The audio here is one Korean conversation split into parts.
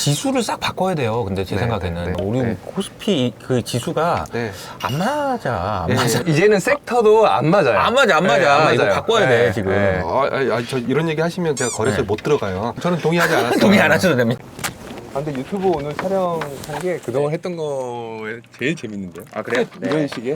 지수를 싹 바꿔야 돼요. 근데 제 생각에는 우리 코스피 그 지수가 안 맞아. 이제는 섹터도 안 맞아요. 안 맞아. 이거 바꿔야 돼 지금. 저 이런 얘기 하시면 제가 거래소에 못 들어가요. 저는 동의하지 않았어요. 동의 안 하셔도 됩니다. 근데 유튜브 오늘 촬영한 게 그동안 했던 거에 제일 재밌는데요. 아 그래요? 이런 식의.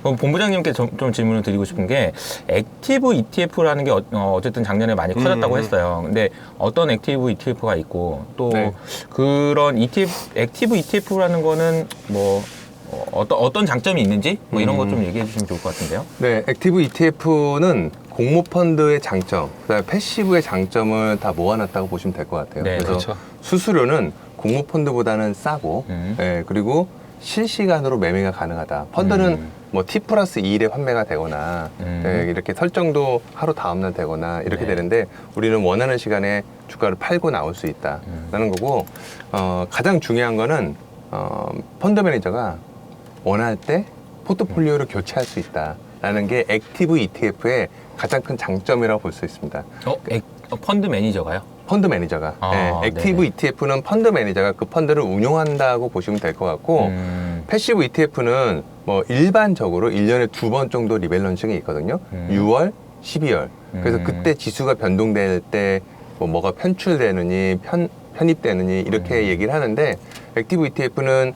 그럼 본부장님께 좀 질문을 드리고 싶은 게 액티브 ETF라는 게 어쨌든 작년에 많이 커졌다고 했어요. 근데 어떤 액티브 ETF가 있고 또 그런 액티브 ETF라는 거는 뭐 어떤 장점이 있는지 뭐 이런 것 좀 얘기해 주시면 좋을 것 같은데요. 네, 액티브 ETF는 공모펀드의 장점, 그다음에 패시브의 장점을 다 모아놨다고 보시면 될 것 같아요. 네, 그래서 그렇죠. 수수료는 공모펀드보다는 싸고, 그리고 실시간으로 매매가 가능하다. 펀드는 뭐 T+2일에 환매가 되거나 이렇게 설정도 하루 다음날 되거나 이렇게 되는데 우리는 원하는 시간에 주가를 팔고 나올 수 있다라는 거고, 가장 중요한 거는 펀드 매니저가 원할 때 포트폴리오를 교체할 수 있다라는 게 액티브 ETF의 가장 큰 장점이라고 볼 수 있습니다. 펀드 매니저가요? 펀드 매니저가. 액티브 ETF는 펀드 매니저가 그 펀드를 운용한다고 보시면 될 것 같고, 패시브 ETF는 뭐 일반적으로 1년에 2번 정도 리밸런싱이 있거든요. 6월, 12월. 그래서 그때 지수가 변동될 때 뭐가 편출되느니 편입되느니 이렇게 얘기를 하는데, 액티브 ETF는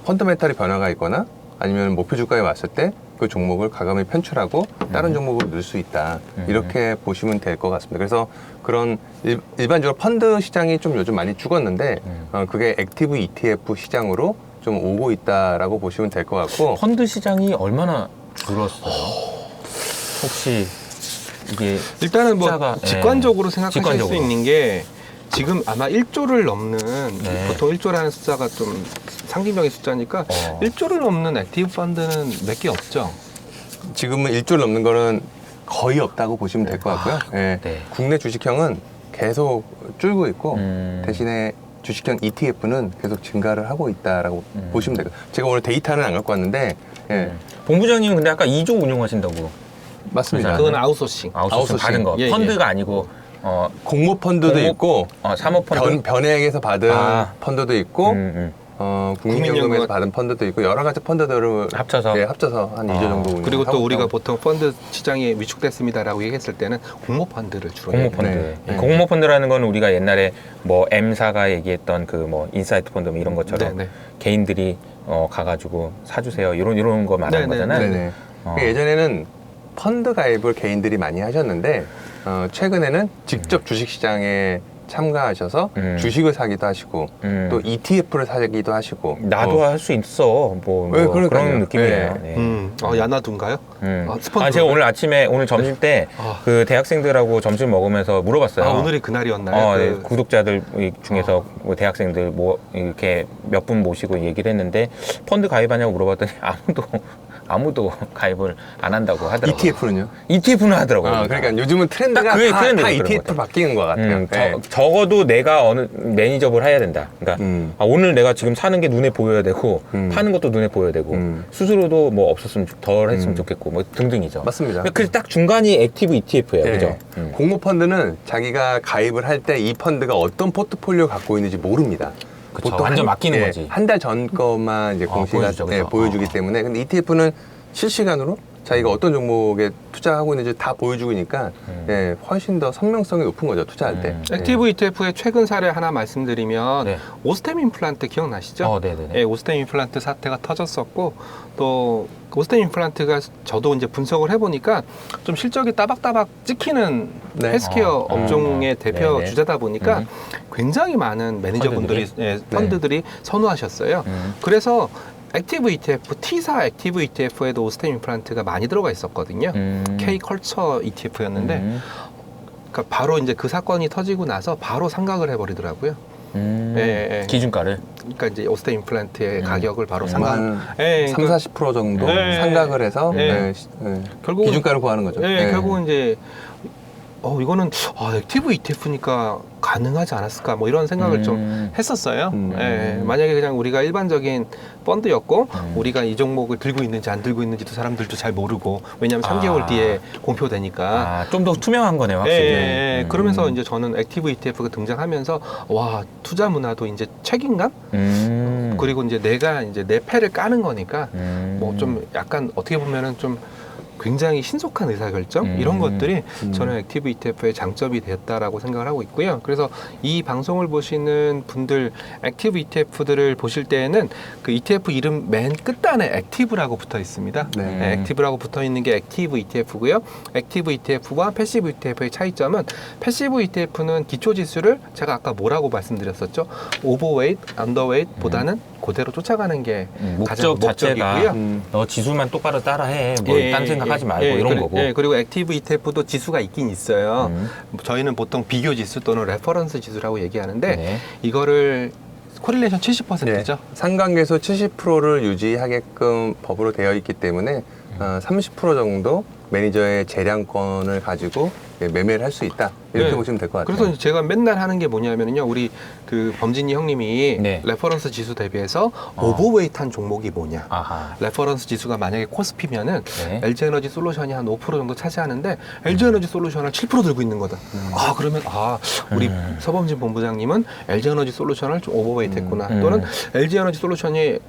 펀더멘탈이 변화가 있거나 아니면 목표 주가에 왔을 때 그 종목을 과감히 편출하고 다른 종목으로 넣을 수 있다. 이렇게 보시면 될 것 같습니다. 그래서 그런 일반적으로 펀드 시장이 좀 요즘 많이 죽었는데 그게 액티브 ETF 시장으로 좀 오고 있다라고 보시면 될 것 같고. 펀드 시장이 얼마나 줄었어요? 혹시 이게 일단은 뭐 직관적으로 생각하실 직관적으로. 수 있는 게 지금 아마 1조를 넘는 보통 1조라는 숫자가 좀 상징적인 숫자니까 1조를 넘는 액티브 펀드는 몇 개 없죠. 지금은 1조를 넘는 거는 거의 없다고 보시면 될 것 같고요. 국내 주식형은 계속 줄고 있고 대신에 주식형 ETF는 계속 증가를 하고 있다라고 보시면 돼요. 제가 오늘 데이터는 안 갖고 왔는데 본부장님은 근데 아까 2조 운용하신다고. 맞습니다. 그건 아웃소싱. 아웃소싱 받은 거. 펀드가 아니고 공모 펀드도 있고 사모펀드 변액에서 받은 펀드도 있고 국민연금에서 받은 펀드도 있고 여러 가지 펀드들을 합쳐서 한 2조 정도 운영. 그리고 또 우리가 보통 펀드 시장이 위축됐습니다라고 얘기했을 때는 공모 펀드를 주로 공모펀드. 공모펀드라는 건 우리가 옛날에 뭐 M사가 얘기했던 그 뭐 인사이트 펀드 뭐 이런 것처럼 개인들이 가가지고 사주세요 이런 거 말하는 거잖아요. 예전에는 펀드 가입을 개인들이 많이 하셨는데 최근에는 직접 주식시장에 참가하셔서 주식을 사기도 하시고 또 ETF를 사기도 하시고. 나도 할 수 있어 그런 느낌이에요. 야나두인가요? 제가 오늘 점심 때 그 대학생들하고 점심 먹으면서 물어봤어요. 오늘이 그날이었나요? 구독자들 중에서 대학생들 뭐 이렇게 몇 분 모시고 얘기를 했는데 펀드 가입하냐고 물어봤더니 아무도 가입을 안 한다고 하더라고요. ETF는요? ETF는 하더라고요. 그러니까 요즘은 트렌드가 다 ETF로 바뀌는 것 같아요. 적어도 내가 어느 매니저를 해야 된다. 그러니까 오늘 내가 지금 사는 게 눈에 보여야 되고 파는 것도 눈에 보여야 되고 수수료도 뭐 없었으면 덜 했으면 좋겠고 뭐 등등이죠. 맞습니다. 그래서 딱 중간이 액티브 ETF예요. 그죠? 공모 펀드는 자기가 가입을 할 때 이 펀드가 어떤 포트폴리오 갖고 있는지 모릅니다. 보통 완전 맡기는 거지. 한 달 전 것만 이제 공시가 보여주기 때문에. 근데 ETF는 실시간으로 자기가 어떤 종목에 투자하고 있는지 다 보여주니까 훨씬 더 선명성이 높은 거죠, 투자할 때. 액티브 ETF의 최근 사례 하나 말씀드리면 오스템 임플란트 기억나시죠? 네네네. 오스템 임플란트 사태가 터졌었고 또 오스템 임플란트가 저도 이제 분석을 해보니까 좀 실적이 따박따박 찍히는 헬스케어 업종의 대표 주자다 보니까 굉장히 많은 매니저분들이 펀드들이 선호하셨어요. 그래서 액티브 ETF, T사 액티브 ETF에도 오스템 임플란트가 많이 들어가 있었거든요. K 컬처 ETF였는데 그러니까 바로 이제 그 사건이 터지고 나서 바로 상각을 해버리더라고요. 기준가를. 그러니까 이제 오스템 임플란트의 가격을 바로 상각. 30-40% 정도 상각을 해서 결국 기준가를 구하는 거죠. 결국은 이제 이거는 액티브 ETF니까 가능하지 않았을까 뭐 이런 생각을 좀 했었어요. 예, 만약에 그냥 우리가 일반적인 펀드였고 우리가 이 종목을 들고 있는지 안 들고 있는지도 사람들도 잘 모르고 왜냐하면 3개월 뒤에 공표되니까 좀 더 투명한 거네요, 확실히. 예, 그러면서 이제 저는 액티브 ETF가 등장하면서 와 투자 문화도 이제 책임감 그리고 이제 내가 이제 내 패를 까는 거니까 뭐 좀 약간 어떻게 보면은 좀 굉장히 신속한 의사결정 이런 것들이 저는 액티브 ETF의 장점이 되었다라고 생각을 하고 있고요. 그래서 이 방송을 보시는 분들 액티브 ETF들을 보실 때에는 그 ETF 이름 맨 끝단에 액티브라고 붙어 있습니다. 네, 액티브라고 붙어 있는 게 액티브 ETF고요. 액티브 ETF와 패시브 ETF의 차이점은 패시브 ETF는 기초 지수를 제가 아까 뭐라고 말씀드렸었죠? 오버웨이트, 언더웨이트보다는 그대로 쫓아가는 게 가장 목적 자체가 목적이고요. 너 지수만 똑바로 따라해. 뭐 딴 생각하지 말고 이런 거고. 그리고 액티브 ETF도 지수가 있긴 있어요. 저희는 보통 비교 지수 또는 레퍼런스 지수라고 얘기하는데 이거를 코릴레이션 70%죠. 상관계수 70%를 유지하게끔 법으로 되어 있기 때문에 30% 정도 매니저의 재량권을 가지고 매매를 할 수 있다 이렇게 보시면 될 것 같아요. 그래서 제가 맨날 하는 게 뭐냐면요, 우리 그 범진이 형님이 레퍼런스 지수 대비해서 오버웨이트한 종목이 뭐냐. 레퍼런스 지수가 만약에 코스피면은 LG에너지 솔루션이 한 5% 정도 차지하는데 LG에너지 솔루션을 7% 들고 있는 거다. 그러면 우리 서범진 본부장님은 LG에너지 솔루션을 좀 오버웨이트했구나. 또는 LG에너지 솔루션이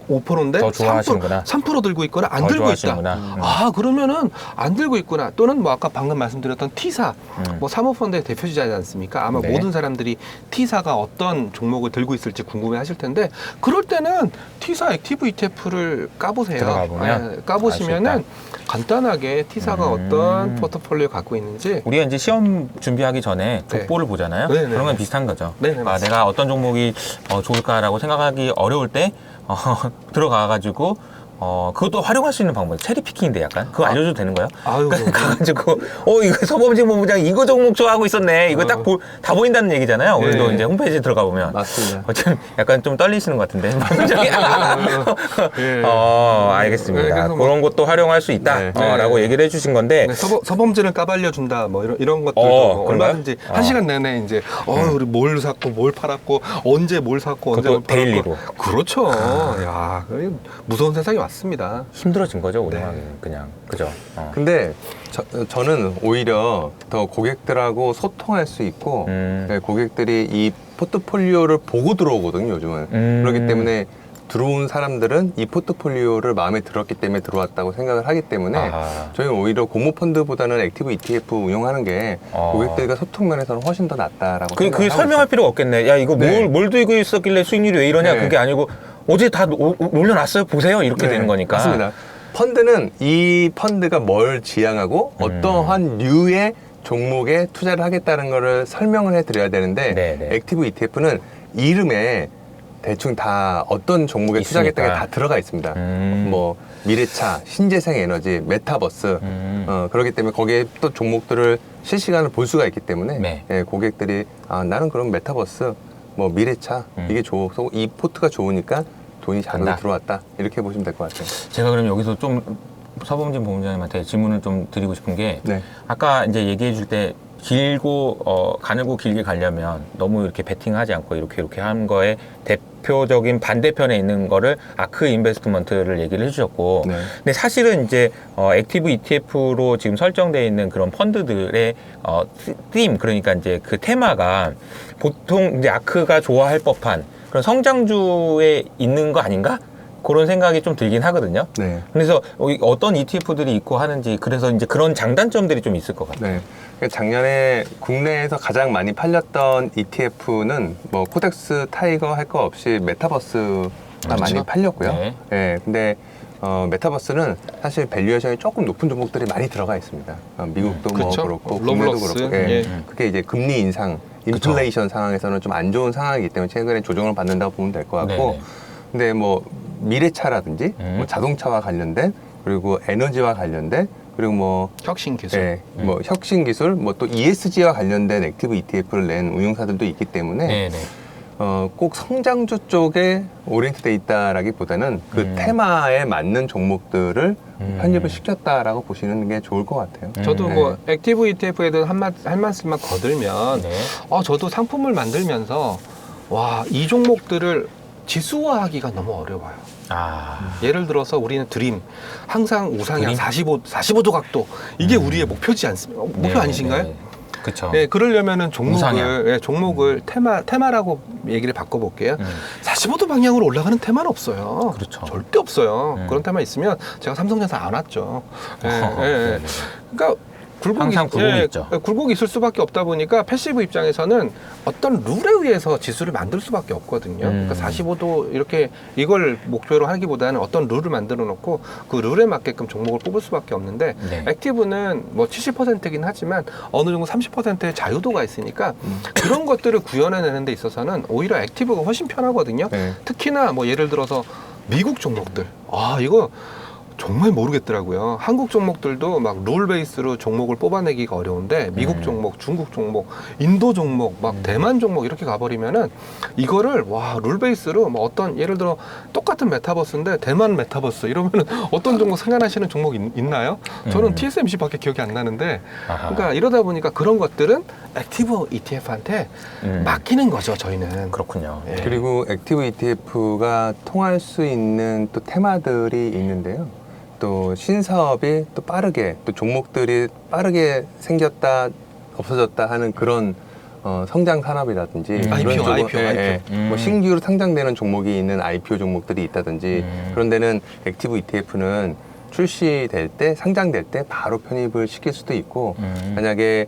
5%인데 더 좋아하시는구나. 3% 들고 있거나 안 들고 있다. 그러면은 안 들고 있구나. 또는 뭐 아까 방금 말씀드렸던 T사, 뭐 사모펀드의 대표주자지 않습니까? 아마 모든 사람들이 T사가 어떤 종목을 들고 있을지 궁금해하실 텐데 그럴 때는 T사 액티브 ETF를 까보세요. 까보시면은 간단하게 T사가 어떤 포트폴리오 갖고 있는지. 우리가 이제 시험 준비하기 전에 족보를 보잖아요. 그러면 비슷한 거죠. 내가 어떤 종목이 좋을까라고 생각하기 어려울 때 들어가가지고 그것도 활용할 수 있는 방법. 체리 피킹인데 약간 그거 알려줘도 되는 거예요? 가가지고 이거 서범진 본부장 이거 종목 좋아하고 있었네. 이거 딱 다 보인다는 얘기잖아요. 우리도 이제 홈페이지에 들어가 보면. 맞습니다. 약간 좀 떨리시는 것 같은데. 알겠습니다. 그런 것도 활용할 수 있다라고 얘기를 해주신 건데. 서범진을 까발려 준다. 뭐 이런 것들도 얼마든지 1시간 내내 이제 우리 뭘 샀고 뭘 팔았고 언제 뭘 샀고 언제 뭘 팔았고. 데일리로. 그렇죠. 야, 무서운 세상이 왔습니다. 힘들어진 거죠, 우리는 그냥. 그죠? 근데 저는 오히려 더 고객들하고 소통할 수 있고 고객들이 이 포트폴리오를 보고 들어오거든요, 요즘은. 그렇기 때문에 들어온 사람들은 이 포트폴리오를 마음에 들었기 때문에 들어왔다고 생각을 하기 때문에 저희는 오히려 공모펀드보다는 액티브 ETF 운영하는 게 고객들과 소통 면에서는 훨씬 더 낫다라고 그게 설명할 필요가 없겠네. 야, 이거 뭘 들고 있었길래 수익률이 왜 이러냐. 그게 아니고 어제 다 올려놨어요. 보세요. 이렇게 되는 거니까. 맞습니다. 펀드는 이 펀드가 뭘 지향하고 어떠한 류의 종목에 투자를 하겠다는 거를 설명을 해드려야 되는데 액티브 ETF는 이름에 대충 다 어떤 종목에 투자하겠다는 게 다 들어가 있습니다. 뭐 미래차, 신재생 에너지, 메타버스 그렇기 때문에 거기에 또 종목들을 실시간으로 볼 수가 있기 때문에 고객들이 나는 그럼 메타버스 뭐 미래차 이게 좋아서 이 포트가 좋으니까 돈이 잘 들어왔다 이렇게 보시면 될 것 같아요. 제가 그럼 여기서 좀 서범진 본부장님한테 질문을 좀 드리고 싶은 게 아까 이제 얘기해 줄 때 길고 가늘고 길게 가려면 너무 이렇게 베팅하지 않고 이렇게 하는 거에 대표적인 반대편에 있는 거를 아크 인베스트먼트를 얘기를 해주셨고 근데 사실은 이제 액티브 ETF로 지금 설정되어 있는 그런 펀드들의 팀 그러니까 이제 그 테마가 보통 이제 아크가 좋아할 법한 그런 성장주에 있는 거 아닌가? 그런 생각이 좀 들긴 하거든요. 그래서 어떤 ETF들이 있고 하는지 그래서 이제 그런 장단점들이 좀 있을 것 같아요. 작년에 국내에서 가장 많이 팔렸던 ETF는 뭐 코덱스 타이거 할 거 없이 메타버스가 많이 팔렸고요. 근데 메타버스는 사실 밸류에이션이 조금 높은 종목들이 많이 들어가 있습니다. 미국도 뭐 그렇고 국내도 그렇고 그게 이제 금리 인상, 인플레이션 상황에서는 좀 안 좋은 상황이기 때문에 최근에 조정을 받는다고 보면 될 것 같고 근데 뭐 미래차라든지 뭐 자동차와 관련된 그리고 에너지와 관련된 그리고 뭐 혁신 기술, 뭐 혁신 기술, 뭐 또 ESG와 관련된 액티브 ETF를 낸 운용사들도 있기 때문에 꼭 성장주 쪽에 오리엔트돼 있다라기보다는 그 테마에 맞는 종목들을 편입을 시켰다라고 보시는 게 좋을 것 같아요. 저도 뭐 액티브 ETF에 대해서 한 말씀만 거들면 네. 저도 상품을 만들면서 와, 이 종목들을 지수화하기가 너무 어려워요. 예를 들어서 우리는 드림 항상 우상향 드림? 45도 각도 이게 우리의 목표지 않습니까? 목표 아니신가요? 그렇죠. 네, 그러려면은 우상향. 종목을 테마라고 얘기를 바꿔볼게요. 45도 방향으로 올라가는 테마는 없어요. 그렇죠. 절대 없어요. 그런 테마 있으면 제가 삼성전자 안 왔죠. 그러니까 항상 굴곡이 있죠. 굴곡이 있을 수밖에 없다 보니까 패시브 입장에서는 어떤 룰에 의해서 지수를 만들 수밖에 없거든요. 그러니까 45도 이렇게 이걸 목표로 하기보다는 어떤 룰을 만들어 놓고 그 룰에 맞게끔 종목을 뽑을 수밖에 없는데 네. 액티브는 뭐 70%긴 하지만 어느 정도 30%의 자유도가 있으니까 그런 것들을 구현해내는 데 있어서는 오히려 액티브가 훨씬 편하거든요. 네. 특히나 뭐 예를 들어서 미국 종목들 이거 정말 모르겠더라고요. 한국 종목들도 막 룰 베이스로 종목을 뽑아내기가 어려운데 미국 종목, 중국 종목, 인도 종목, 막 대만 종목 이렇게 가버리면은 이거를 룰 베이스로 뭐 어떤 예를 들어 똑같은 메타버스인데 대만 메타버스 이러면은 어떤 종목 생각나시는 종목 있나요? 저는 TSMC밖에 기억이 안 나는데 그러니까 이러다 보니까 그런 것들은 액티브 ETF한테 맡기는 거죠, 저희는. 그렇군요. 예. 그리고 액티브 ETF가 통할 수 있는 또 테마들이 있는데요. 또 신사업이 또 빠르게 또 종목들이 빠르게 생겼다 없어졌다 하는 그런 성장 산업이라든지 IPO, 그런 IPO. 뭐 신규로 상장되는 종목이 있는 IPO 종목들이 있다든지 그런 데는 액티브 ETF는 출시될 때 상장될 때 바로 편입을 시킬 수도 있고 만약에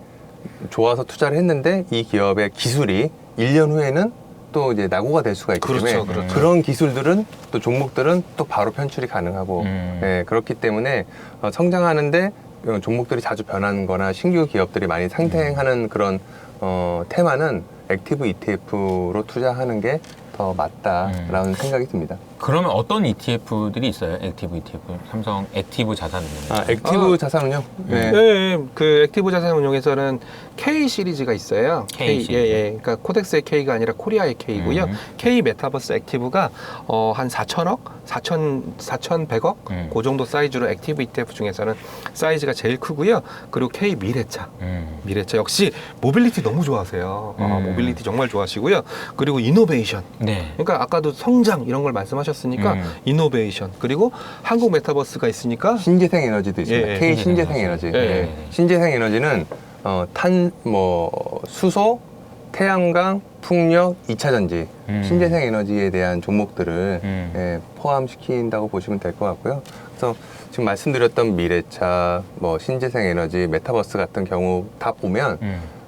좋아서 투자를 했는데 이 기업의 기술이 1년 후에는 또 이제 낙오가 될 수가 있기 때문에 그렇죠. 그런 기술들은 또 종목들은 또 바로 편출이 가능하고 그렇기 때문에 성장하는데 종목들이 자주 변하는 거나 신규 기업들이 많이 상생하는 그런 테마는 액티브 ETF로 투자하는 게 더 맞다라는 생각이 듭니다. 그러면 어떤 ETF들이 있어요? 액티브 ETF, 삼성 액티브 자산운용. 액티브 자산운용? 그 액티브 자산운용에서는 K 시리즈가 있어요. K 시리즈. 그러니까 코덱스의 K가 아니라 코리아의 K고요. K 메타버스 액티브가 한 4천억, 4,100억 그 정도 사이즈로 액티브 ETF 중에서는 사이즈가 제일 크고요. 그리고 K 미래차. 미래차 역시 모빌리티 너무 좋아하세요. 모빌리티 정말 좋아하시고요. 그리고 이노베이션. 네. 그러니까 아까도 성장 이런 걸 말씀하셨으니까 이노베이션 그리고 한국 메타버스가 있으니까 신재생 에너지도 있습니다. K 신재생 에너지. 신재생 에너지는 수소, 태양광, 풍력, 2차 전지, 신재생 에너지에 대한 종목들을 포함시킨다고 보시면 될 것 같고요. 그래서 지금 말씀드렸던 미래차, 뭐 신재생 에너지, 메타버스 같은 경우 다 보면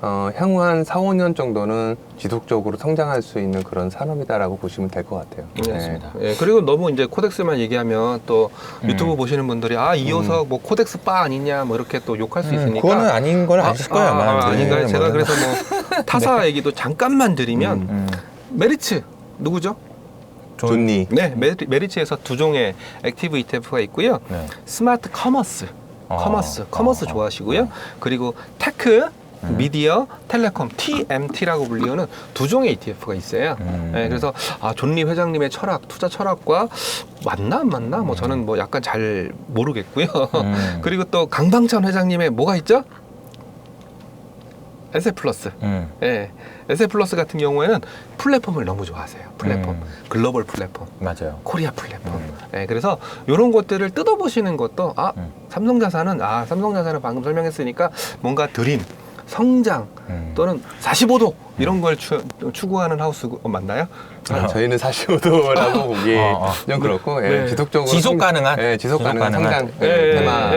향후 한 4, 5년 정도는 지속적으로 성장할 수 있는 그런 산업이다라고 보시면 될 것 같아요. 그렇습니다. 그리고 너무 이제 코덱스만 얘기하면 또 유튜브 보시는 분들이 이호석 뭐 코덱스 바 아니냐 뭐 이렇게 또 욕할 수 있으니까 그거는 아닌 걸 아실 거예요 아마. 아닌가요? 제가 그래서 뭐 타사 얘기도 잠깐만 드리면 메리츠 누구죠? 존니. 네, 메리츠에서 두 종의 액티브 ETF가 있고요. 네. 스마트 커머스, 커머스 좋아하시고요. 그리고 테크, 미디어, 텔레콤, TMT라고 불리우는 두 종의 ETF가 있어요. 그래서 존리 회장님의 철학, 투자 철학과 맞나 안 맞나? 뭐 저는 뭐 약간 잘 모르겠고요. 그리고 또 강방찬 회장님의 뭐가 있죠? 에세플러스. 에세플러스 같은 경우에는 플랫폼을 너무 좋아하세요. 플랫폼, 글로벌 플랫폼, 맞아요. 코리아 플랫폼. 그래서 이런 것들을 뜯어보시는 것도 삼성자산은 방금 설명했으니까 뭔가 드림, 성장 또는 45도 이런 걸 추구하는 하우스 맞나요? 저희는 45도라고 보기 좀 그렇고 지속적으로 지속 가능한 지속 가능한 성장 테마.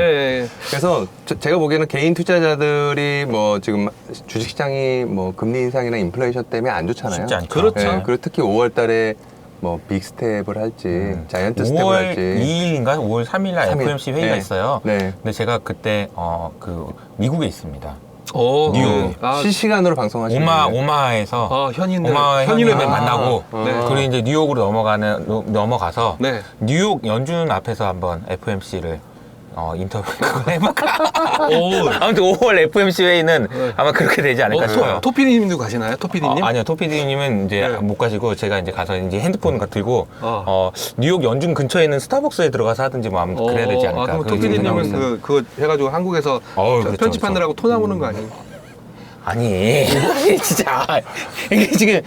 그래서 제가 보기에는 개인 투자자들이 뭐 지금 주식시장이 뭐 금리 인상이나 인플레이션 때문에 안 좋잖아요. 쉽지 않죠. 그렇죠. 그리고 특히 5월달에 뭐 빅스텝을 할지 자이언트 스텝을 5월 할지 2일인가 5월 3일 날 3일. FOMC 회의가 네. 있어요. 네. 근데 제가 그때 뉴욕에 있습니다. 뉴욕. 실시간으로 방송하시는 현인들 현인을 만나고 그리고 이제 뉴욕으로 넘어가서 네. 뉴욕 연준 앞에서 한번 FOMC를 인터뷰 그거 해볼까? 오. 아무튼 5월 FMC 회의는 아마 그렇게 되지 않을까 싶어요. 토피디님도 가시나요? 토피디님? 아니요, 토피디님은 이제 네. 못 가시고 제가 이제 가서 이제 핸드폰 들고 뉴욕 연중 근처에 있는 스타벅스에 들어가서 하든지 뭐 아무튼 그래야 되지 않을까. 그럼 그런 토피디님은 생각을 그거 해가지고 한국에서 그렇죠, 편집하느라고 토 나오는 거 아니에요? 아니 진짜 이게 지금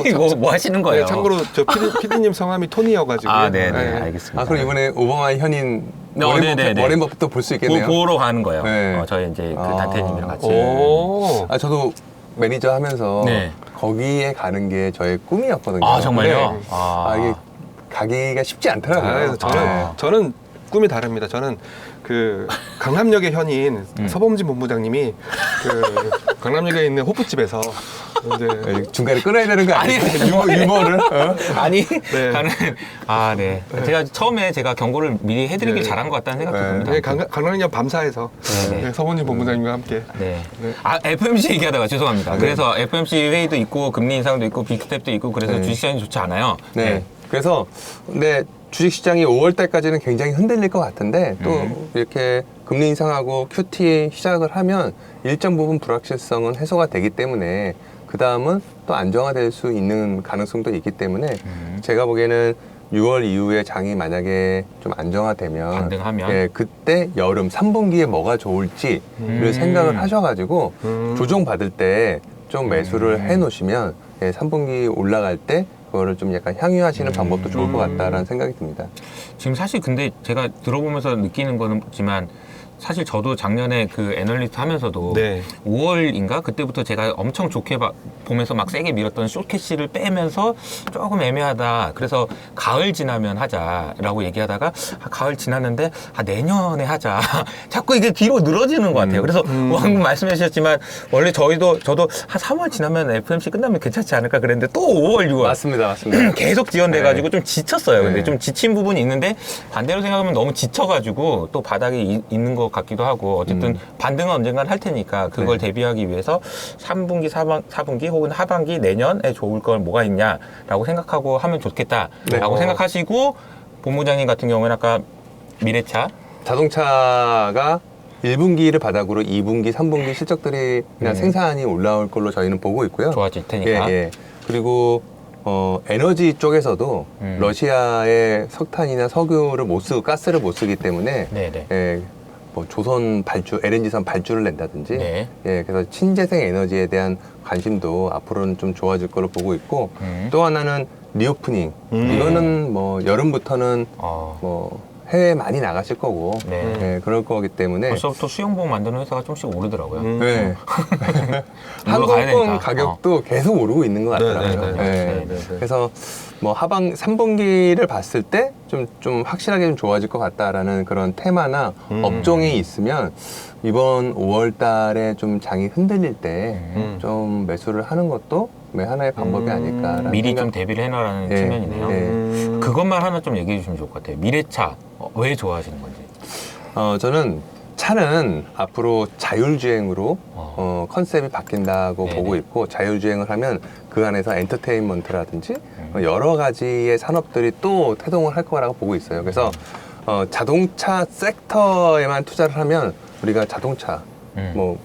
이거 뭐 하시는 거예요? 네, 참고로 저 피디님 성함이 톤이어가지고. 네네 알겠습니다. 그럼 이번에 오바마 현인 네네네. 워렌 버핏도 볼 수 있겠네요. 보러 가는 거예요. 네. 저희 이제 그 단태님이랑 같이. 오. 저도 매니저 하면서 네. 거기에 가는 게 저의 꿈이었거든요. 정말요? 근데 이게 가기가 쉽지 않더라고요. 저는 꿈이 다릅니다. 저는 그 강남역의 현인 서범진 본부장님이 그 강남역에 있는 호프집에서 이제 중간에 끊어야 되는 거 아니에요? 아니, 유머를? 아니 네. 가는 네. 제가 처음에 제가 경고를 미리 해드리길 네. 잘한 것 같다는 생각도 네. 듭니다. 네, 강남역 밤사에서 네. 서범진 본부장님과 함께. 네. 네. FMC 얘기하다가 죄송합니다. 그래서 FMC 회의도 있고 금리 인상도 있고 빅스텝도 있고 그래서 주식시장이 좋지 않아요. 네. 그래서 근데 주식시장이 5월 달까지는 굉장히 흔들릴 것 같은데 또 이렇게 금리 인상하고 QT 시작을 하면 일정 부분 불확실성은 해소가 되기 때문에 그 다음은 또 안정화될 수 있는 가능성도 있기 때문에 제가 보기에는 6월 이후에 장이 만약에 좀 안정화되면 반등하면 그때 여름 3분기에 뭐가 좋을지를 생각을 하셔가지고 조정받을 때 좀 매수를 해놓으시면 3분기 올라갈 때 그거를 좀 약간 향유하시는 방법도 좋을 것 같다라는 생각이 듭니다. 지금 사실 근데 제가 들어보면서 느끼는 거지만 사실 저도 작년에 그 애널리스트 하면서도 네. 5월인가 그때부터 제가 엄청 좋게 보면서 막 세게 밀었던 숏캐시를 빼면서 조금 애매하다. 그래서 가을 지나면 하자라고 얘기하다가 가을 지났는데 내년에 하자. 자꾸 이게 뒤로 늘어지는 것 같아요. 그래서 방금 말씀해 주셨지만 원래 저도 한 3월 지나면 FMC 끝나면 괜찮지 않을까 그랬는데 또 5월, 6월 맞습니다. 계속 지연돼가지고 좀 지쳤어요. 근데 네. 좀 지친 부분이 있는데 반대로 생각하면 너무 지쳐가지고 또 바닥에 있는 것 같기도 하고 어쨌든 반등은 언젠간 할 테니까 그걸 대비하기 위해서 3분기, 4분기 혹은 하반기 내년에 좋을 건 뭐가 있냐라고 생각하고 하면 좋겠다라고 생각하시고 본부장님 같은 경우에는 아까 미래차 자동차가 1분기를 바닥으로 2분기, 3분기 실적들이 그냥 생산이 올라올 걸로 저희는 보고 있고요. 좋아질 테니까. 그리고 에너지 쪽에서도 러시아의 석탄이나 석유를 못 쓰고 가스를 못 쓰기 때문에 뭐 조선 발주, LNG선 발주를 낸다든지 그래서 친재생 에너지에 대한 관심도 앞으로는 좀 좋아질 걸로 보고 있고 또 하나는 리오프닝 이거는 뭐 여름부터는 뭐 해외에 많이 나가실 거고 그럴 거기 때문에 벌써부터 수영복 만드는 회사가 조금씩 오르더라고요. 항공권 가격도 계속 오르고 있는 것 같더라고요. 그래서 뭐 3분기를 봤을 때 좀 확실하게 좀 좋아질 것 같다라는 그런 테마나 업종이 있으면 이번 5월 달에 좀 장이 흔들릴 때 좀 매수를 하는 것도 하나의 방법이 아닐까라는 미리 생각. 좀 대비를 해놔라는 측면이네요. 그것만 하나 좀 얘기해 주시면 좋을 것 같아요. 미래차 왜 좋아하시는 건지. 저는 차는 앞으로 자율주행으로 컨셉이 바뀐다고 보고 있고 자율주행을 하면 그 안에서 엔터테인먼트라든지 여러 가지의 산업들이 또 태동을 할 거라고 보고 있어요. 그래서 자동차 섹터에만 투자를 하면 우리가 자동차, 뭐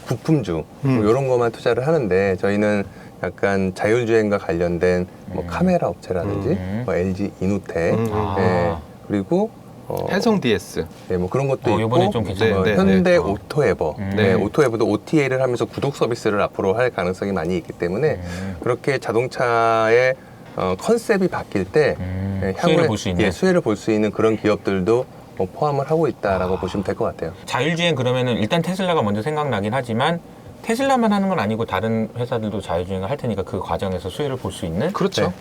부품주 뭐 이런 것만 투자를 하는데 저희는 약간 자율주행과 관련된 뭐 카메라 업체라든지 뭐 LG 이노텍 그리고 해성 DS 뭐 그런 것도 있고 이번에 좀 괜찮은 현대 오토에버 오토에버도 OTA를 하면서 구독 서비스를 앞으로 할 가능성이 많이 있기 때문에 그렇게 자동차의 컨셉이 바뀔 때 수혜를 볼 수 있는 수혜를 볼 수 있는 그런 기업들도 뭐 포함을 하고 있다라고 보시면 될 것 같아요. 자율주행 그러면은 일단 테슬라가 먼저 생각나긴 하지만 테슬라만 하는 건 아니고 다른 회사들도 자율주행을 할 테니까 그 과정에서 수혜를 볼 수 있는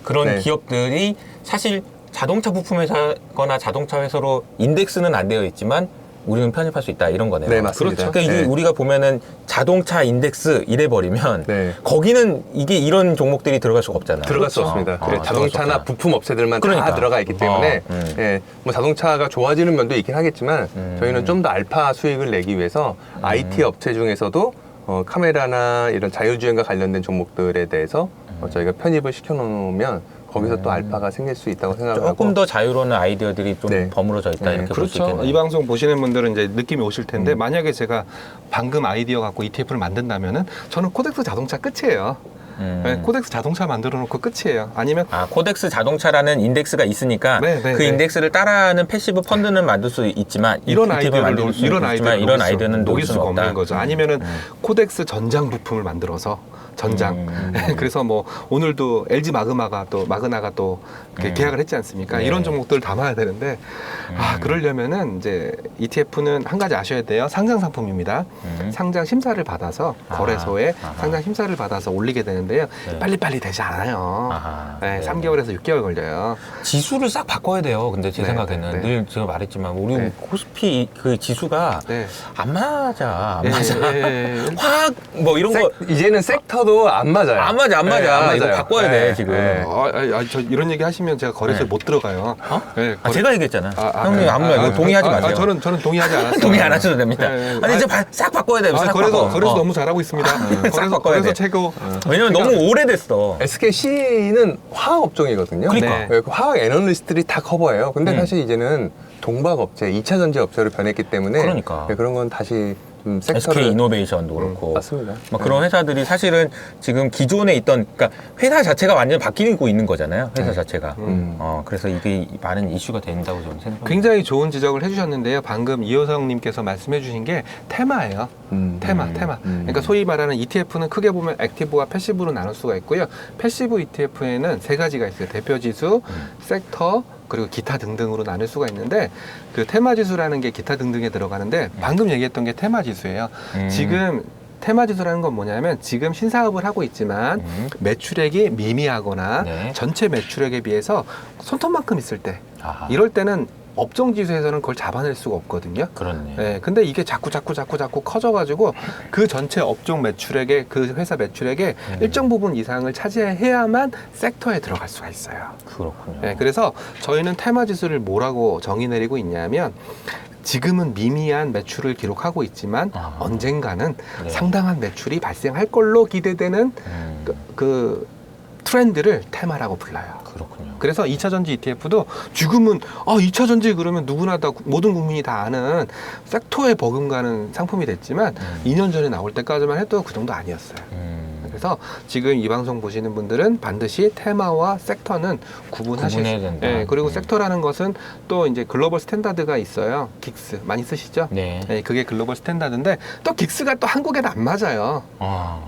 그런 기업들이 사실 자동차 부품 회사거나 자동차 회사로 인덱스는 안 되어 있지만 우리는 편입할 수 있다 이런 거네요. 네, 맞습니다. 그러니까 우리가 보면은 자동차 인덱스 이래 버리면 거기는 이게 이런 종목들이 들어갈 수가 없잖아요. 들어갈 수 없습니다. 자동차나 부품 업체들만 다 들어가 있기 때문에 뭐 자동차가 좋아지는 면도 있긴 하겠지만 저희는 좀 더 알파 수익을 내기 위해서 IT 업체 중에서도 카메라나 이런 자율주행과 관련된 종목들에 대해서 저희가 편입을 시켜놓으면 거기서 또 알파가 생길 수 있다고 생각하고 조금 더 자유로운 아이디어들이 좀 네. 버무러져 있다 네. 이렇게 볼 수 그렇죠. 있겠네요. 이 방송 보시는 분들은 이제 느낌이 오실 텐데 만약에 제가 방금 아이디어 갖고 ETF를 만든다면은 저는 코덱스 자동차 끝이에요. 네, 코덱스 자동차 만들어 놓고 끝이에요. 아니면 코덱스 자동차라는 인덱스가 있으니까 네, 네, 그 네. 인덱스를 따라하는 패시브 펀드는 만들 수 있지만 이런 ETF를 아이디어를 만들 수 이런 있지만 이런 아이디어는 녹일 수가 없다. 없는 거죠. 아니면은 코덱스 전장 부품을 만들어서 전장. 그래서 뭐 오늘도 LG 마그나가 또 계약을 했지 않습니까? 네. 이런 종목들을 담아야 되는데 그러려면은 이제 ETF는 한 가지 아셔야 돼요. 상장 상품입니다. 상장 심사를 받아서 거래소에 상장 심사를 받아서 올리게 되는데요. 네. 빨리빨리 되지 않아요. 네, 네. 3개월에서 6개월 걸려요. 지수를 싹 바꿔야 돼요. 근데 제 네, 생각에는 네, 네. 늘 제가 말했지만 우리 네. 코스피 그 지수가 네. 안 맞아. 예, 예, 예. 화학 뭐 이런 거 이제는 섹터도 안 맞아요. 안 맞아, 안 맞아. 네, 안 이거 맞아요. 바꿔야 네, 돼, 지금. 네. 저 이런 얘기 하시면 제가 거래소에 네. 못 들어가요. 네, 제가 얘기했잖아. 형님 아무나 이거 동의하지 마세요. 저는 동의하지 않았어요. 동의 안 하셔도 됩니다. 네, 네. 아니 이제 싹 바꿔야 돼요. 싹 거래소 바꿔. 너무 잘하고 있습니다. 싹 바꿔야 거래소 돼. 최고. 왜냐면 너무 오래됐어. SKC는 화학 업종이거든요. 그러니까. 네, 그 화학 애널리스트들이 다 커버해요. 근데 사실 이제는 동박 업체, 2차 전지 업체로 변했기 때문에 그러니까. 네, 그런 건 다시 좀 섹터를 SK 이노베이션도 그렇고. 맞습니다. 막 그런 회사들이 사실은 지금 기존에 있던, 그러니까 회사 자체가 완전 바뀌고 있는 거잖아요. 회사 자체가. 그래서 이게 많은 이슈가 된다고 저는 생각합니다. 굉장히 좋은 지적을 해주셨는데요. 방금 이호성님께서 말씀해주신 게 테마예요. 테마. 그러니까 소위 말하는 ETF는 크게 보면 액티브와 패시브로 나눌 수가 있고요. 패시브 ETF에는 세 가지가 있어요. 대표 지수, 섹터, 그리고 기타 등등으로 나눌 수가 있는데 그 테마 지수라는 게 기타 등등에 들어가는데 방금 얘기했던 게 테마 지수예요. 지금 테마 지수라는 건 뭐냐면 지금 신사업을 하고 있지만 매출액이 미미하거나 네. 전체 매출액에 비해서 손톱만큼 있을 때 아하. 이럴 때는 업종 지수에서는 그걸 잡아낼 수가 없거든요. 그렇네. 네, 근데 이게 자꾸 커져가지고 그 전체 업종 매출액의 그 회사 매출액의 일정 부분 이상을 차지해야만 섹터에 들어갈 수가 있어요. 그렇군요. 네, 그래서 저희는 테마 지수를 뭐라고 정의 내리고 있냐면 지금은 미미한 매출을 기록하고 있지만 언젠가는 네. 상당한 매출이 발생할 걸로 기대되는 그 트렌드를 테마라고 불러요. 그렇군요. 그래서 2차 전지 ETF도 지금은 2차 전지 그러면 누구나 다 모든 국민이 다 아는 섹터에 버금가는 상품이 됐지만 2년 전에 나올 때까지만 해도 그 정도 아니었어요. 그래서 지금 이 방송 보시는 분들은 반드시 테마와 섹터는 구분하셔야 된다. 네, 그리고 섹터라는 것은 또 이제 글로벌 스탠다드가 있어요. 긱스 많이 쓰시죠? 네. 네, 그게 글로벌 스탠다드인데 또 긱스가 또 한국에는 안 맞아요.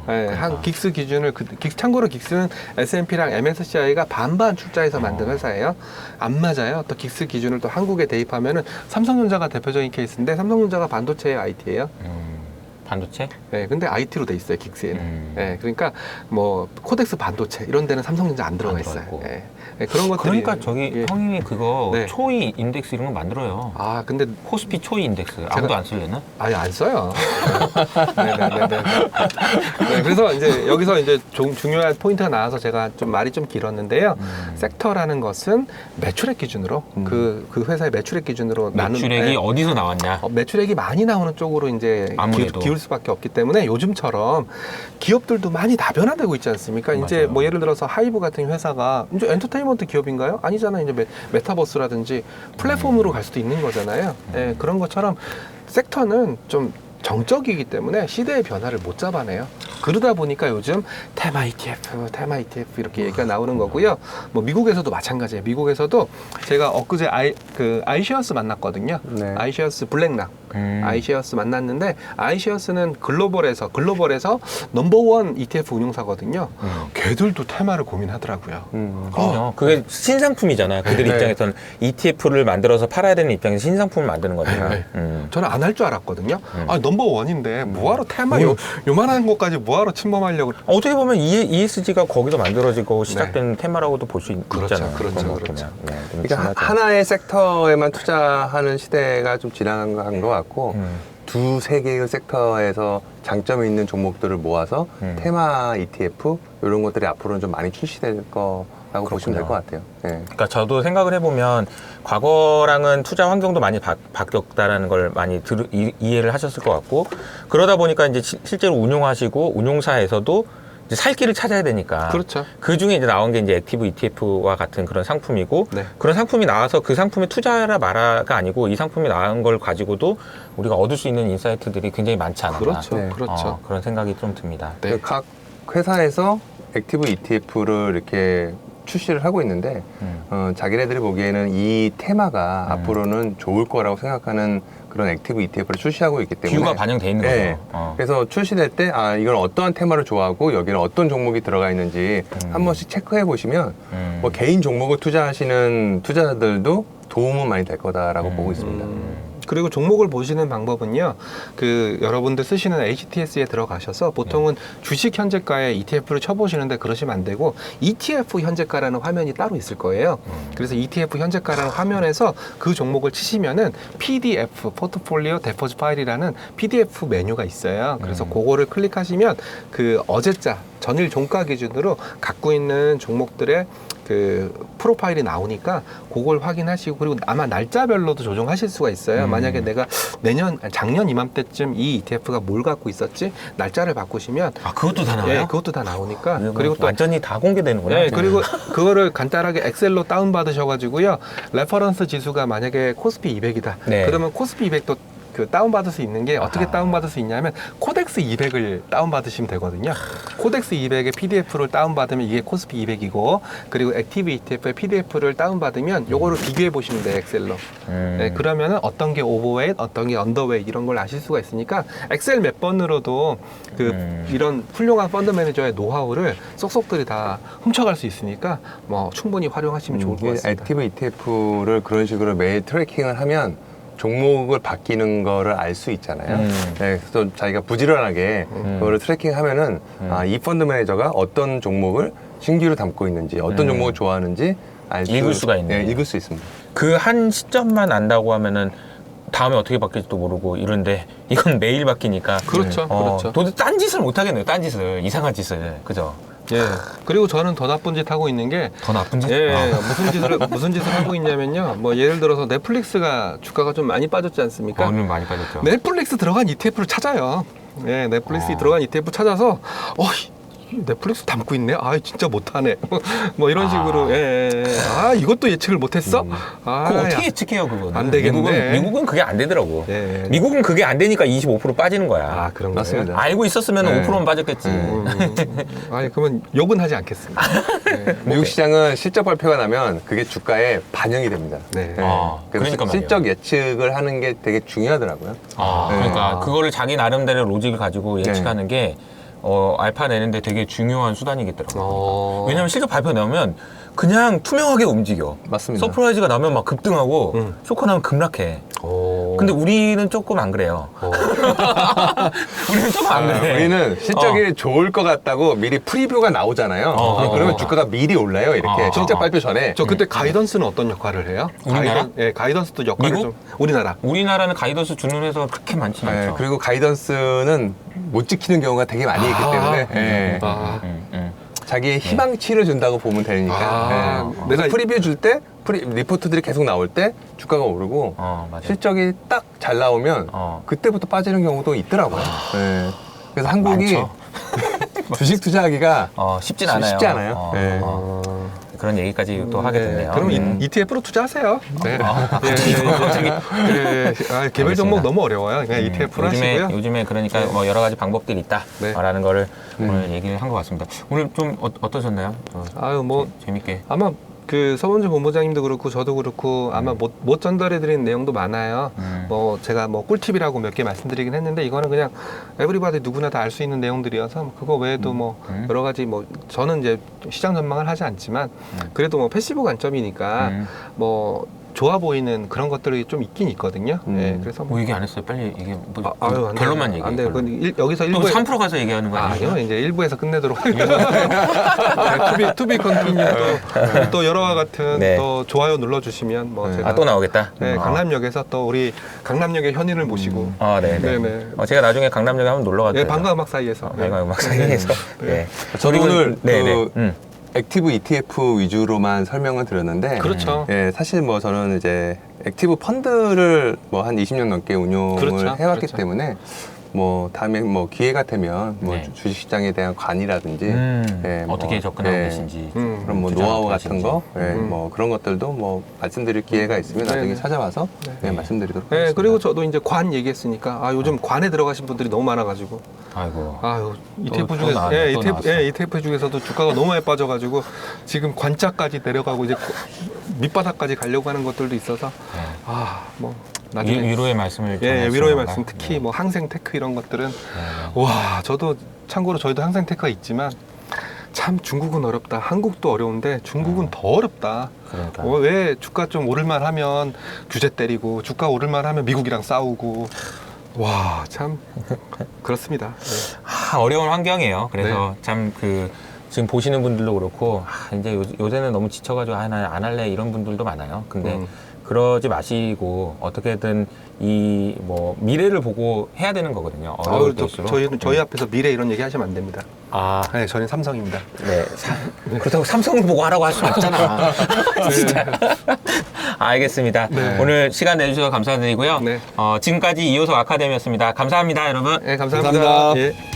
네, 한 긱스 기준을 참고로 긱스는 S&P랑 MSCI가 반반 출자해서 만든 회사예요. 안 맞아요. 또 긱스 기준을 또 한국에 대입하면은 삼성전자가 대표적인 케이스인데 삼성전자가 반도체의 IT예요. 반도체? 네, 근데 IT로 돼 있어요, 긱스에는. 네, 그러니까 뭐 코덱스 반도체 이런 데는 삼성전자 안 들어가 있어요. 네. 네, 그런 것들이. 그러니까 저기 형님이 그거 네. 초이 인덱스 이런 거 만들어요. 근데 코스피 초이 인덱스 아무도 안 쓸려나? 아니 안 써요. 네네네. 네, 그래서 이제 여기서 이제 중요한 포인트가 나와서 제가 좀 말이 좀 길었는데요. 섹터라는 것은 매출액 기준으로 그 회사의 매출액 기준으로 매출액이 어디서 나왔냐? 매출액이 많이 나오는 쪽으로 이제 아무래도. 기울 수밖에 없기 때문에 요즘처럼 기업들도 많이 다변화되고 있지 않습니까? 이제 맞아요. 뭐 예를 들어서 하이브 같은 회사가 이제 엔터테인먼트 기업인가요? 아니잖아요. 이제 메타버스라든지 플랫폼으로 갈 수도 있는 거잖아요. 네, 그런 것처럼 섹터는 좀 정적이기 때문에 시대의 변화를 못 잡아내요. 그러다 보니까 요즘 테마 ETF 이렇게 얘기가 나오는 거고요. 뭐 미국에서도 마찬가지예요. 미국에서도 제가 엊그제 아이시어스 만났거든요. 네. 아이시어스 블랙락 아이시어스 만났는데 아이시어스는 글로벌에서 넘버원 ETF 운용사거든요. 걔들도 테마를 고민하더라고요. 그럼요. 그게 신상품이잖아. 그들 네. 입장에서는 ETF를 만들어서 팔아야 되는 입장에서 신상품을 만드는 거니까. 네. 저는 안 할 줄 알았거든요. 넘버원인데 뭐하러 테마 요만한 것까지 뭐하러 침범하려고. 어떻게 보면 ESG가 거기서 만들어지고 시작된 테마라고도 볼 수 있잖아요. 그렇죠. 네, 그러니까 하나의 섹터에만 투자하는 시대가 좀 지나간 것 같고 두세 개의 섹터에서 장점이 있는 종목들을 모아서 테마 ETF 이런 것들이 앞으로는 좀 많이 출시될 거라고 보시면 될 것 같아요. 네. 그러니까 저도 생각을 해보면 과거랑은 투자 환경도 많이 바뀌었다라는 걸 많이 이해를 하셨을 것 같고 그러다 보니까 이제 실제로 운용하시고 운용사에서도 이제 살 길을 찾아야 되니까. 그렇죠. 그 중에 이제 나온 게 이제 액티브 ETF와 같은 그런 상품이고, 네. 그런 상품이 나와서 그 상품에 투자하라 마라가 아니고 이 상품이 나온 걸 가지고도 우리가 얻을 수 있는 인사이트들이 굉장히 많지 않나. 그렇죠. 네. 그렇죠. 그런 생각이 좀 듭니다. 네. 각 회사에서 액티브 ETF를 이렇게 출시를 하고 있는데 자기네들이 보기에는 이 테마가 앞으로는 좋을 거라고 생각하는 그런 액티브 ETF를 출시하고 있기 때문에 뷰가 반영돼 있는 네. 거죠. 그래서 출시될 때 이건 어떠한 테마를 좋아하고 여기는 어떤 종목이 들어가 있는지 한 번씩 체크해 보시면 뭐 개인 종목을 투자하시는 투자자들도 도움은 많이 될 거다라고 보고 있습니다. 그리고 종목을 보시는 방법은요, 여러분들 쓰시는 HTS에 들어가셔서 보통은 주식 현재가에 ETF를 쳐보시는데 그러시면 안 되고 ETF 현재가라는 화면이 따로 있을 거예요. 그래서 ETF 현재가라는 화면에서 그 종목을 치시면은 PDF, 포트폴리오 데포지 파일이라는 PDF 메뉴가 있어요. 그래서 그거를 클릭하시면 그 어제자, 전일 종가 기준으로 갖고 있는 종목들의 그 프로파일이 나오니까 그걸 확인하시고, 그리고 아마 날짜별로도 조정하실 수가 있어요. 만약에 내가 작년 이맘때쯤 이 ETF가 뭘 갖고 있었지, 날짜를 바꾸시면 그것도 다 나와요? 네, 그것도 다 나오니까. 그리고 또 완전히 다 공개되는구나. 네, 그리고 그거를 간단하게 엑셀로 다운 받으셔가지고요, 레퍼런스 지수가 만약에 코스피 200이다. 네. 그러면 코스피 200도 그 다운받을 수 있는 게 어떻게 다운받을 수 있냐면 코덱스 200을 다운받으시면 되거든요. 코덱스 200의 PDF를 다운받으면 이게 코스피 200이고, 그리고 액티브 ETF의 PDF를 다운받으면 요거를 비교해 보시면 돼요, 엑셀로. 네, 그러면은 어떤 게 오버웨이트, 어떤 게 언더웨이트 이런 걸 아실 수가 있으니까 엑셀 몇 번으로도 이런 훌륭한 펀드 매니저의 노하우를 쏙쏙들이 다 훔쳐갈 수 있으니까 뭐 충분히 활용하시면 좋을 것 같습니다. 액티브 ETF를 그런 식으로 매일 트래킹을 하면 종목을 바뀌는 거를 알 수 있잖아요. 네, 그래서 자기가 부지런하게 그거를 트래킹하면은 이 펀드 매니저가 어떤 종목을 신규로 담고 있는지, 어떤 종목을 좋아하는지 읽을 수가 있네. 네, 읽을 수 있습니다. 그 한 시점만 안다고 하면은 다음에 어떻게 바뀔지도 모르고 이런데, 이건 매일 바뀌니까. 그렇죠, 그렇죠. 도대체 딴 짓을 못 하겠네요. 딴 짓을, 이상한 짓을, 그죠? 예. 그리고 저는 더 나쁜 짓 하고 있는 게, 더 나쁜 짓? 예, 무슨 짓을 하고 있냐면요. 뭐 예를 들어서 넷플릭스가 주가가 좀 많이 빠졌지 않습니까? 오늘 많이 빠졌죠. 넷플릭스 들어간 ETF를 찾아요. 예, 넷플릭스 들어간 ETF 찾아서 넷플릭스 담고 있네. 진짜 못하네. 뭐 이런 식으로. 이것도 예측을 못했어? 그거 어떻게 예측해요, 그거는? 안 되겠네. 미국은 그게 안 되더라고. 예. 미국은 그게 안 되니까 25% 빠지는 거야. 그런 거예요? 맞습니다. 알고 있었으면 네. 5%만 빠졌겠지. 그러면 욕은 하지 않겠습니다. 미국 시장은 실적 발표가 나면 그게 주가에 반영이 됩니다. 네. 그래서 그러니까 실적 예측을 하는 게 되게 중요하더라고요. 그러니까 그거를 자기 나름대로 로직을 가지고 예측하는 게 알파 내는데 되게 중요한 수단이겠더라고요. 왜냐면 실적 발표 나오면 그냥 투명하게 움직여. 맞습니다. 서프라이즈가 나면 막 급등하고 쇼크 나면 급락해. 근데 우리는 조금 안 그래요. 우리는 조금 안 그래. 우리는 실적이 좋을 것 같다고 미리 프리뷰가 나오잖아요. 그러면 주가가 미리 올라요. 이렇게 실적 발표 전에. 저 그때 가이던스는 어떤 역할을 해요? 우리나라? 가이던스도 역할을 미국? 우리나라. 우리나라는 가이던스 주는 회사가 그렇게 많지 않죠. 그리고 가이던스는 못 지키는 경우가 되게 많이 있기 때문에 자기의 희망치를 준다고 보면 되니까. 내가 프리뷰 줄 때 리포트들이 계속 나올 때 주가가 오르고 맞아. 실적이 딱 잘 나오면 그때부터 빠지는 경우도 있더라고요. 그래서 한국이 주식 투자하기가 쉽진 않아요. 쉽지 않아요. 그런 얘기까지 또 하게 됐네요. 그럼 ETF로 투자하세요. 개별 종목 너무 어려워요. 그냥 ETF로 하시고요. 요즘에 그러니까 뭐 여러 가지 방법들이 있다라는 거를 오늘 얘기를 한 것 같습니다. 오늘 좀 어떠셨나요? 재밌게. 아마 그 서범재 본부장님도 그렇고 저도 그렇고 아마 못 전달해드리는 내용도 많아요. 뭐 제가 뭐 꿀팁이라고 몇 개 말씀드리긴 했는데 이거는 그냥 에브리바디 누구나 다 알 수 있는 내용들이어서 그거 외에도 뭐 여러 가지 뭐 저는 이제 시장 전망을 하지 않지만 그래도 뭐 패시브 관점이니까 뭐 좋아 보이는 그런 것들이 좀 있긴 있거든요. 그래서 뭐 얘기 안 했어요. 빨리 얘기. 안 결론만 돼요. 얘기해. 안 돼요. 여기서 또 1부에 3% 가서 얘기하는 거 아니에요? 아니요. 이제 1부에서 끝내도록 하겠습니다. 투비 컨티뉴 또 여러와 같은 또 좋아요 눌러주시면 뭐 제가 또 나오겠다. 강남역에서 또 우리 강남역의 현인을 모시고 네네. 제가 나중에 강남역에 한번 놀러 가도 돼요. 방과 음악 사이에서. 방과 음악 사이에서. 저는 오늘 네네. 액티브 ETF 위주로만 설명을 드렸는데 그렇죠. 사실 뭐 저는 이제 액티브 펀드를 뭐 한 20년 넘게 운용을 해왔기 때문에 뭐 다음에 뭐 기회가 되면 뭐 네. 주식시장에 대한 관이라든지 뭐, 어떻게 접근하고 계신지 그런 뭐 주장하고 노하우 같은 계신지. 거, 뭐 그런 것들도 뭐 말씀드릴 기회가 있으면 나중에 네네. 찾아와서 말씀드리도록 네, 하겠습니다. 그리고 저도 이제 관 얘기했으니까 요즘 관에 들어가신 분들이 너무 많아가지고 아이고. ETF 또 중에서 나왔네, 또 나왔어. ETF 중에서도 주가가 너무 많이 빠져가지고 지금 관짝까지 내려가고 이제 밑바닥까지 가려고 하는 것들도 있어서 뭐 나중에 위로의 말씀을 위로의 전하시는 말씀 건가요? 특히 뭐 항생테크 이런 것들은 와 저도 참고로 저희도 항생테크가 있지만 참 중국은 어렵다. 한국도 어려운데 중국은 더 어렵다. 그러니까. 왜 주가 좀 오를만 하면 규제 때리고 주가 오를만 하면 미국이랑 싸우고 와 참 그렇습니다. 네. 어려운 환경이에요. 그래서 참 지금 보시는 분들도 그렇고 이제 요새는 너무 지쳐가지고 나 안 할래 이런 분들도 많아요. 근데 그러지 마시고 어떻게든 이 뭐 미래를 보고 해야 되는 거거든요. 어려울 때일수록. 저희 앞에서 미래 이런 얘기 하시면 안 됩니다. 네, 저는 삼성입니다. 네. 그렇다고 삼성을 보고 하라고 할 수는 없잖아. 진짜. 알겠습니다. 네. 오늘 시간 내주셔서 감사드리고요. 네. 지금까지 이효석 아카데미였습니다. 감사합니다, 여러분. 네, 감사합니다. 감사합니다. 예.